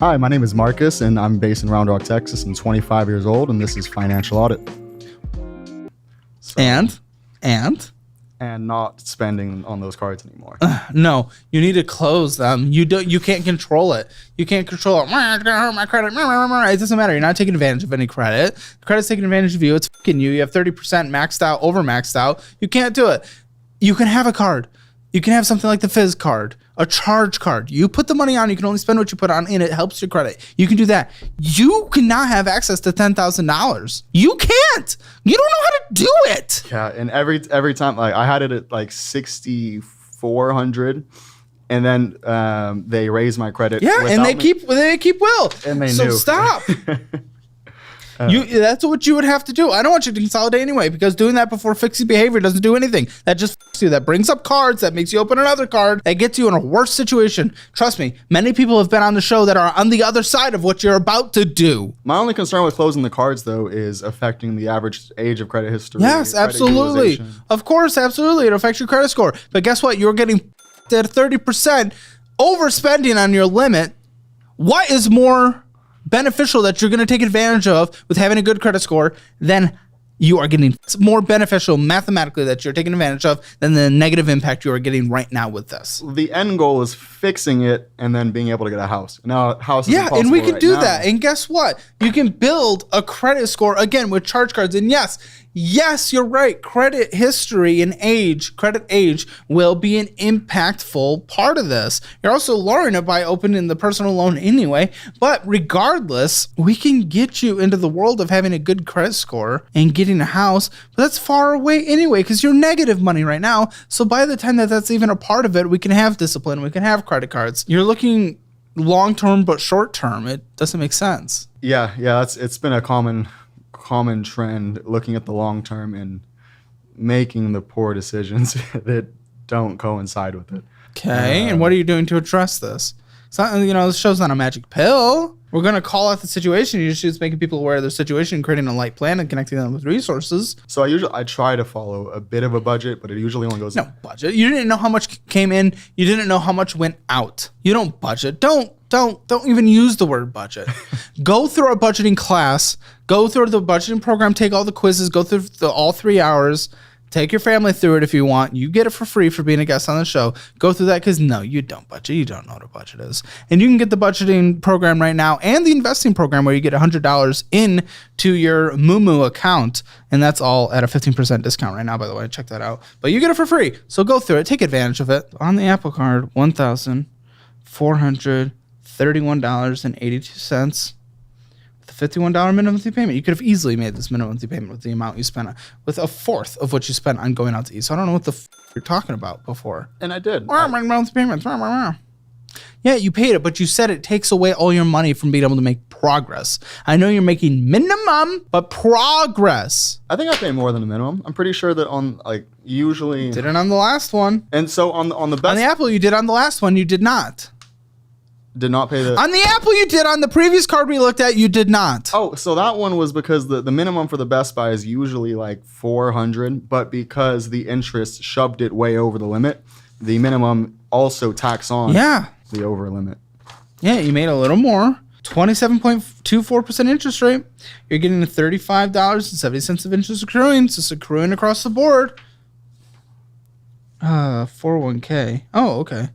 Hi, my name is Marcus, and I'm based in Round Rock, Texas. I'm 25 years old, and this is Financial Audit. So, and not spending on those cards anymore. No, you need to close them. You can't control it. You can't control it. It's gonna hurt my credit. It doesn't matter. You're not taking advantage of any credit. The credit's taking advantage of you. It's fucking you. You have 30% maxed out, over maxed out. You can't do it. You can have a card. You can have something like the Fizz card, a charge card. You put the money on, you can only spend what you put on, and it helps your credit. You can do that. You cannot have access to $10,000. You can't. You don't know how to do it. Yeah, and every time, like I had it at like 6,400, and then they raised my credit. Yeah, and they keep will. And they so knew. Stop. That's what you would have to do. I don't want you to consolidate anyway, because doing that before fixing behavior doesn't do anything. That just fucks you. That brings up cards. That makes you open another card. That gets you in a worse situation. Trust me, many people have been on the show that are on the other side of what you're about to do. My only concern with closing the cards, though, is affecting the average age of credit history. Yes, absolutely. Of course, absolutely. It affects your credit score. But guess what? You're getting at 30% overspending on your limit. What is more beneficial that you're going to take advantage of with having a good credit score than you are getting? It's more beneficial mathematically that you're taking advantage of than the negative impact you are getting right now with this. The end goal is fixing it and then being able to get a house. Now, a house is impossible and we can right do now. that. And guess what? You can build a credit score again with charge cards. And yes, you're right. Credit history and credit age will be an impactful part of this. You're also lowering it by opening the personal loan anyway. But regardless, we can get you into the world of having a good credit score and getting a house. But that's far away anyway, because you're negative money right now. So by the time that's even a part of it, we can have discipline. We can have credit cards. You're looking long-term but short-term. It doesn't make sense. Yeah, it's been a common trend, looking at the long term and making the poor decisions that don't coincide with it. Okay, and what are you doing to address this? It's not, this show's not a magic pill. We're going to call out the situation. You're just making people aware of their situation, creating a light plan, and connecting them with resources. So I try to follow a bit of a budget, but it usually only goes... No budget. You didn't know how much came in. You didn't know how much went out. You don't budget. Don't even use the word budget. Go through a budgeting class. Go through the budgeting program. Take all the quizzes. Go through all 3 hours. Take your family through it if you want. You get it for free for being a guest on the show. Go through that, because no, you don't budget. You don't know what a budget is. And you can get the budgeting program right now and the investing program where you get $100 into your Moomoo account. And that's all at a 15% discount right now, by the way. Check that out. But you get it for free. So go through it. Take advantage of it. On the Apple Card, $1,431.82. $51 minimum monthly payment. You could have easily made this minimum monthly payment with the amount you spent, with a fourth of what you spent on going out to eat. So I don't know what the you're talking about before. And I did. Monthly payments. Yeah, you paid it, but you said it takes away all your money from being able to make progress. I know you're making minimum, but progress. I think I pay more than a minimum. I'm pretty sure that usually... Did it on the last one. And so on the best... On the Apple you did, on the last one you did not. Did not pay the... On the Apple you did, on the previous card we looked at you did not. Oh, so that one was because the minimum for the Best Buy is usually like $400, but because the interest shoved it way over the limit, the minimum also tacks on the over limit. Yeah, you made a little more. 27.24% interest rate. You're getting $35.70 of interest accruing. So it's accruing across the board. 401k. Oh, okay.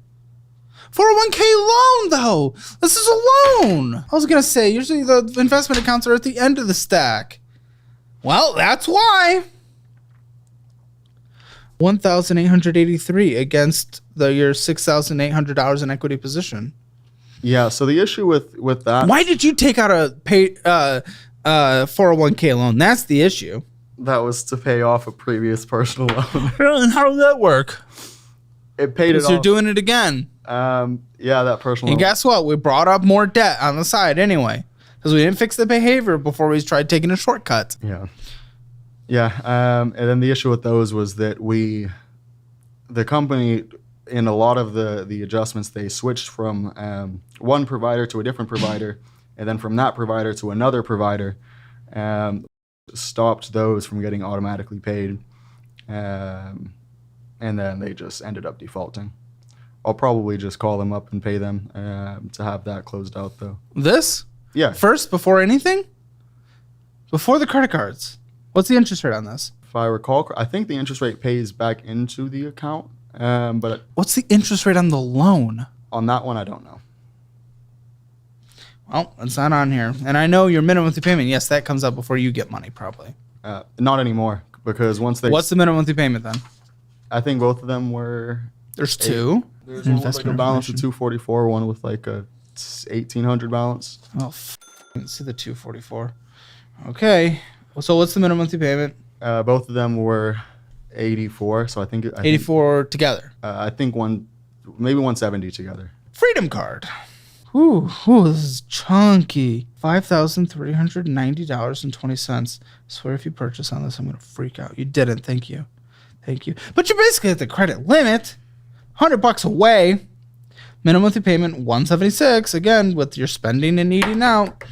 401k loan, though. This is a loan. I was going to say, usually the investment accounts are at the end of the stack. Well, that's why. $1,883 against your $6,800 in equity position. Yeah, so the issue with that... Why did you take out a 401k loan? That's the issue. That was to pay off a previous personal loan. And how did that work? It paid it off. So you're doing it again. Yeah, that personal And guess what? We brought up more debt on the side anyway, because we didn't fix the behavior before we tried taking a shortcut. Yeah. And then the issue with those was that the company, in a lot of the adjustments, they switched from one provider to a different provider, and then from that provider to another provider, stopped those from getting automatically paid, and then they just ended up defaulting. I'll probably just call them up and pay them to have that closed out, though. This? Yeah. First, before anything? Before the credit cards. What's the interest rate on this? If I recall, I think the interest rate pays back into the account, but What's the interest rate on the loan? on that one, I don't know. Well, it's not on here. And I know your minimum monthly payment, yes, that comes up before you get money, probably. Not anymore, because once they... What's the minimum monthly payment then? I think both of them were... There's two. There's one with like a balance of 244, one with like a 1,800 balance. Oh, let's see the 244. Okay. So what's the minimum monthly payment? Both of them were 84, so I think... 84 together. I think maybe 170 together. Freedom card. Ooh, this is chunky. $5,390.20. I swear if you purchase on this, I'm going to freak out. You didn't. Thank you. Thank you. But you're basically at the credit limit. $100 away. Minimum monthly payment, $176. Again, with your spending and eating out.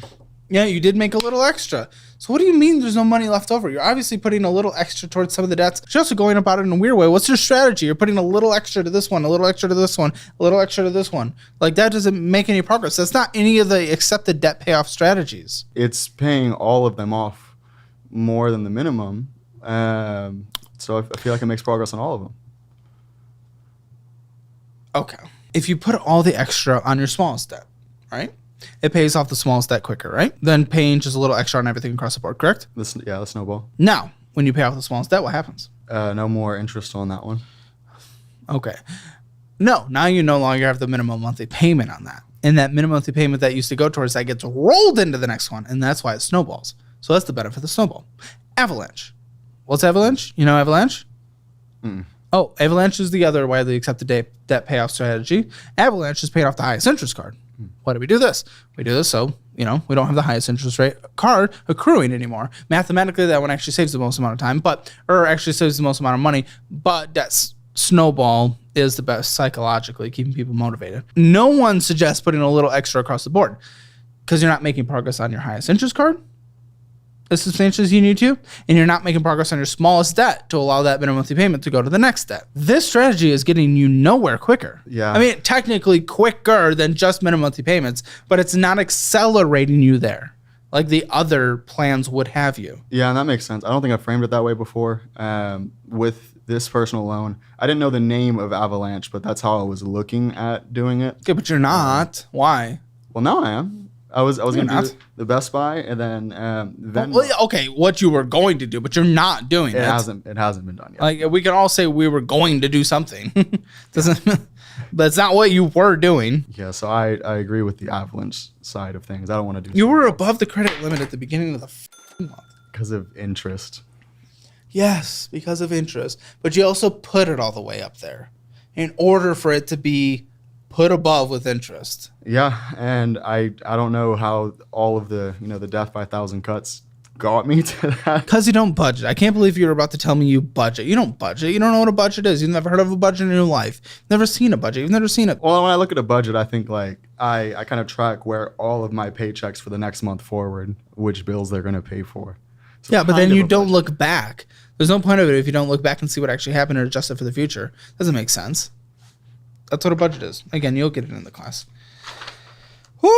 Yeah, you did make a little extra. So what do you mean there's no money left over? You're obviously putting a little extra towards some of the debts. You're also going about it in a weird way. What's your strategy? You're putting a little extra to this one, a little extra to this one, a little extra to this one. Like, that doesn't make any progress. That's not any of the accepted debt payoff strategies. It's paying all of them off more than the minimum. So I feel like it makes progress on all of them. Okay. If you put all the extra on your smallest debt, right? It pays off the smallest debt quicker, right? Than paying just a little extra on everything across the board, correct? The snowball. Now, when you pay off the smallest debt, what happens? No more interest on that one. Okay. No, now you no longer have the minimum monthly payment on that. And that minimum monthly payment that used to go towards that gets rolled into the next one, and that's why it snowballs. So that's the benefit of the snowball. Avalanche. What's avalanche? You know avalanche? Oh, avalanche is the other widely accepted debt payoff strategy. Avalanche is paying off the highest interest card. Why do we do this? We do this so, we don't have the highest interest rate card accruing anymore. Mathematically, that one actually saves the most amount of time, or actually saves the most amount of money, but that's snowball is the best psychologically, keeping people motivated. No one suggests putting a little extra across the board because you're not making progress on your highest interest card as substantially as you need to, and you're not making progress on your smallest debt to allow that minimum monthly payment to go to the next debt. This strategy is getting you nowhere quicker. Yeah. I mean, technically quicker than just minimum monthly payments, but it's not accelerating you there like the other plans would have you. Yeah, and that makes sense. I don't think I framed it that way before. With this personal loan, I didn't know the name of Avalanche, but that's how I was looking at doing it. Okay, but you're not. Why? Well, now I am. I was going to do the Best Buy, and then okay, what you were going to do, but you're not doing it. It hasn't been done yet. Like, we can all say we were going to do something. But it's not what you were doing. Yeah, so I agree with the Avalanche side of things. I don't want to do. You were above the credit limit at the beginning of the month because of interest. Yes, because of interest, but you also put it all the way up there in order for it to be put above with interest. Yeah, and I don't know how all of the the death by 1,000 cuts got me to that. Because you don't budget. I can't believe you were about to tell me you budget. You don't budget. You don't know what a budget is. You've never heard of a budget in your life. You've never seen a budget. You've never seen it. Well, when I look at a budget, I think like I kind of track where all of my paychecks for the next month forward, which bills they're going to pay for. So yeah, but then you don't look back. There's no point of it if you don't look back and see what actually happened and adjust it for the future. Doesn't make sense. That's what a budget is. Again, you'll get it in the class. Woo!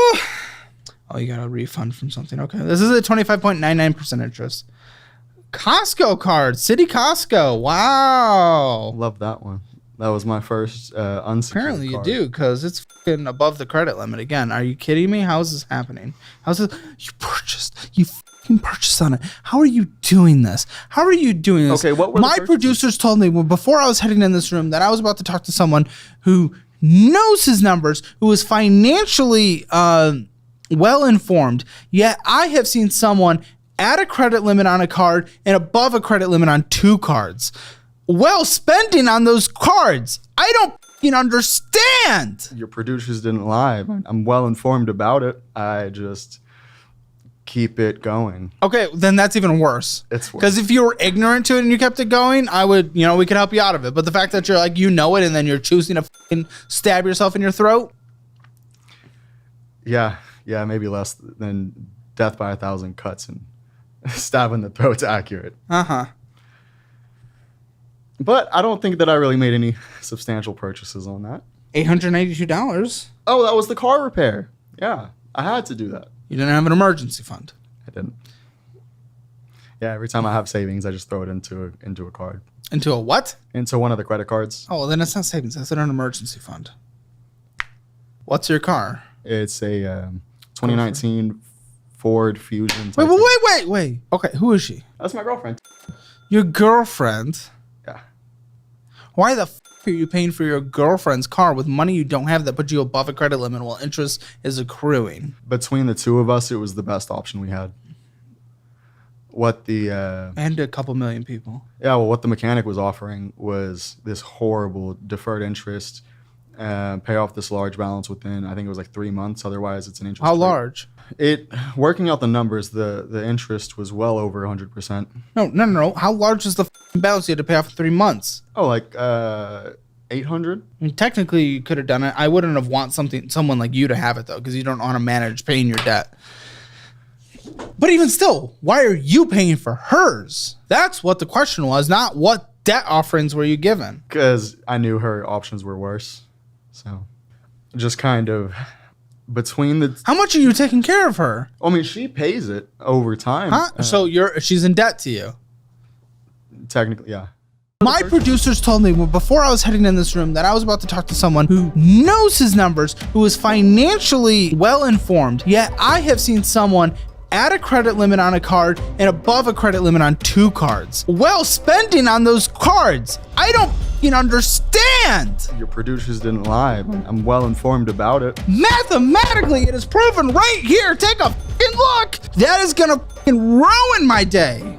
Oh, you got a refund from something. Okay. This is a 25.99% interest. Costco card. City Costco. Wow. Love that one. That was my first unsecured Apparently card. you do, because it's fucking above the credit limit. Again, are you kidding me? How is this happening? How's this? You fucking purchased on it. How are you doing this? How are you doing this? Okay, what were the My purchases? producers told me before I was heading in this room that I was about to talk to someone who knows his numbers, who is financially well informed. Yet I have seen someone add a credit limit on a card and above a credit limit on 2 cards. Well, spending on those cards. I don't fucking understand. Your producers didn't lie. I'm well informed about it. I just keep it going. Okay, then that's even worse. It's worse. Because if you were ignorant to it and you kept it going, I would, we could help you out of it. But the fact that you're like, it and then you're choosing to fucking stab yourself in your throat. Yeah, maybe less than death by 1,000 cuts and stab in the throat's accurate. Uh-huh. But I don't think that I really made any substantial purchases on that. $882. Oh, that was the car repair. Yeah, I had to do that. You didn't have an emergency fund. I didn't. Yeah, every time I have savings, I just throw it into a card. Into a what? Into one of the credit cards. Oh, well, then it's not savings. That's an emergency fund. What's your car? It's a 2019 Ford Fusion. Wait. Okay, who is she? That's my girlfriend. Your girlfriend? Yeah. Why the f are you paying for your girlfriend's car with money you don't have that puts you above a credit limit while interest is accruing? Between the two of us, it was the best option we had. What the And a couple million people. what the mechanic was offering was this horrible deferred interest, pay off this large balance within, I think it was like 3 months. Otherwise, it's an interest. How rate. large? It working out the numbers, the interest was well over 100%. No. How large is the balance you had to pay off in 3 months? Oh, like 800. I mean, technically, you could have done it. I wouldn't have want someone like you to have it though, because you don't want to manage paying your debt. But even still, why are you paying for hers? That's what the question was, not what debt offerings were you given. Because I knew her options were worse. So just kind of between the... How much are you taking care of her? I mean, she pays it over time. Huh? So she's in debt to you? Technically, yeah. My producers told me before I was heading in this room that I was about to talk to someone who knows his numbers, who is financially well informed. Yet I have seen someone add a credit limit on a card and above a credit limit on 2 cards while spending on those cards. I don't understand. Your producers didn't lie. I'm well informed about it. Mathematically, it is proven right here. Take a fucking look. That is gonna fucking ruin my day.